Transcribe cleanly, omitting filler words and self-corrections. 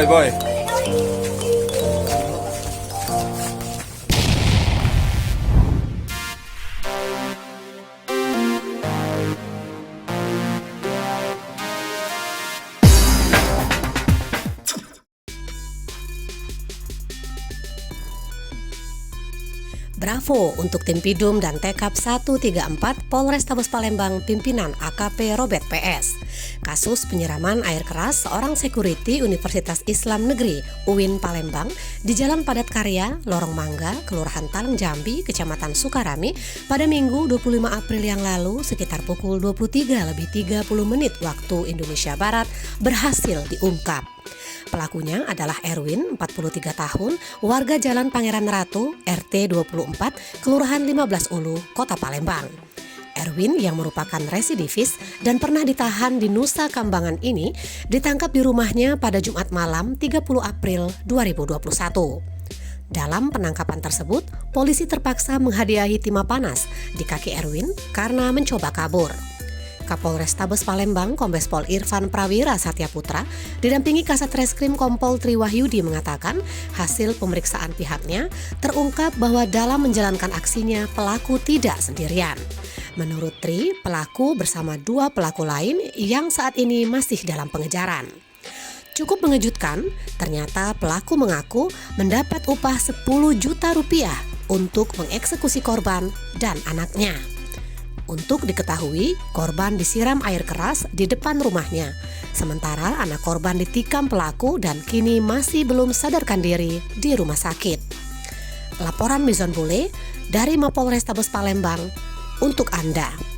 Boy. Bravo untuk tim Pidum dan Tekap 134 Polrestabes Palembang pimpinan AKP Robert PS. Kasus penyiraman air keras seorang security Universitas Islam Negeri UIN Palembang di Jalan Padat Karya, Lorong Mangga, Kelurahan Talang Jambi, Kecamatan Sukarami pada Minggu 25 April yang lalu sekitar pukul 23:30 waktu Indonesia Barat berhasil diungkap. Pelakunya adalah Erwin, 43 tahun, warga Jalan Pangeran Ratu, RT 24, Kelurahan 15 Ulu, Kota Palembang. Erwin yang merupakan residivis dan pernah ditahan di Nusa Kambangan ini ditangkap di rumahnya pada Jumat malam 30 April 2021. Dalam penangkapan tersebut, polisi terpaksa menghadiahi timah panas di kaki Erwin karena mencoba kabur. Kapolrestabes Palembang Kombes Pol Irfan Prawira Satyaputra didampingi Kasat Reskrim Kompol Tri Wahyudi mengatakan hasil pemeriksaan pihaknya terungkap bahwa dalam menjalankan aksinya pelaku tidak sendirian. Menurut Tri, pelaku bersama 2 pelaku lain yang saat ini masih dalam pengejaran. Cukup mengejutkan, ternyata pelaku mengaku mendapat upah 10 juta rupiah untuk mengeksekusi korban dan anaknya. Untuk diketahui, korban disiram air keras di depan rumahnya. Sementara anak korban ditikam pelaku dan kini masih belum sadarkan diri di rumah sakit. Laporan Mizon Bule dari Mapolrestabes Palembang untuk Anda.